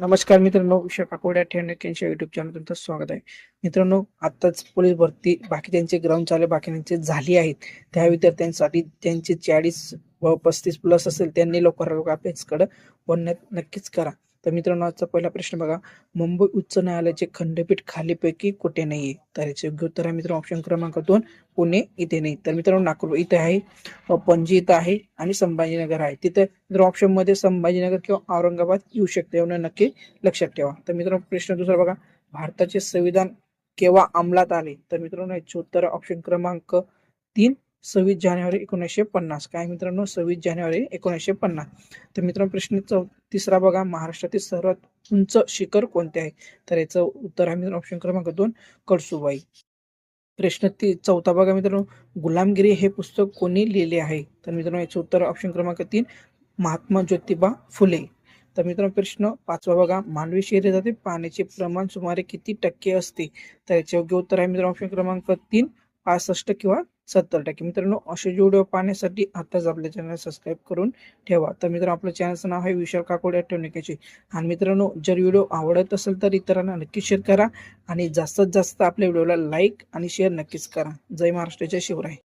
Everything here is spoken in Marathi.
नमस्कार मित्रांनो, विशाल काकोड यांच्या युट्यूब चॅनल तुमचं स्वागत आहे. मित्रांनो, आताच पोलीस भरती बाकी त्यांचे ग्राउंड चालू बाकीच्यांचे झाली आहेत. त्या विद्यार्थ्यांसाठी त्यांचे 40 व 35 प्लस असेल त्यांनी लवकर अभ्यासकडे वळण्यात नक्कीच करा. तर मित्रांनो, आजचा पहिला प्रश्न बघा. मुंबई उच्च न्यायालयाचे खंडपीठ खालीपैकी कुठे नाहीये? तर याचे योग्य उत्तर आहे मित्रांनो ऑप्शन क्रमांक 2 पुणे इथे नाही. तर मित्रांनो, नागपूर इथे आहे, पणजी इथं आहे आणि संभाजीनगर आहे. तिथे जर ऑप्शन मध्ये संभाजीनगर किंवा औरंगाबाद येऊ शकते, एवढं नक्की लक्षात ठेवा. तर मित्रांनो, प्रश्न दुसरा बघा. भारताचे संविधान केव्हा अंमलात आले? तर मित्रांनो, याचे उत्तर ऑप्शन क्रमांक 3 26 जानेवारी 1950. काय मित्रांनो, 26 जानेवारी 1950. तर मित्रांनो, प्रश्न तिसरा बघा. महाराष्ट्रातील सर्वात उंच शिखर कोणते आहे? तर याचं उत्तर आहे मित्रांनो ऑप्शन क्रमांक 2 कळसुबाई. प्रश्न चौथा बघा मित्रांनो. गुलामगिरी हे पुस्तक कोणी लिहिले आहे? तर मित्रांनो, याचं उत्तर ऑप्शन क्रमांक 3 महात्मा ज्योतिबा फुले. तर मित्रांनो, प्रश्न पाचवा बघा. मानवी शरीरातील पाण्याचे प्रमाण सुमारे किती टक्के असते? तर याचे योग्य उत्तर आहे मित्रांनो ऑप्शन क्रमांक 3 65 किंवा 70%. मित्रांनो, असे व्हिडिओ पाहण्यासाठी आताच आपल्या चॅनल सबस्क्राईब करून ठेवा. तर मित्रांनो, आपल्या चॅनलचं नाव आहे विशाल काकोड ॲटोनिकेचे. आणि मित्रांनो, जर व्हिडिओ आवडत असेल तर इतरांना नक्की शेअर करा आणि जास्तीत जास्त आपल्या व्हिडिओला लाईक आणि शेअर नक्कीच करा. जय महाराष्ट्र, जय शिवराय.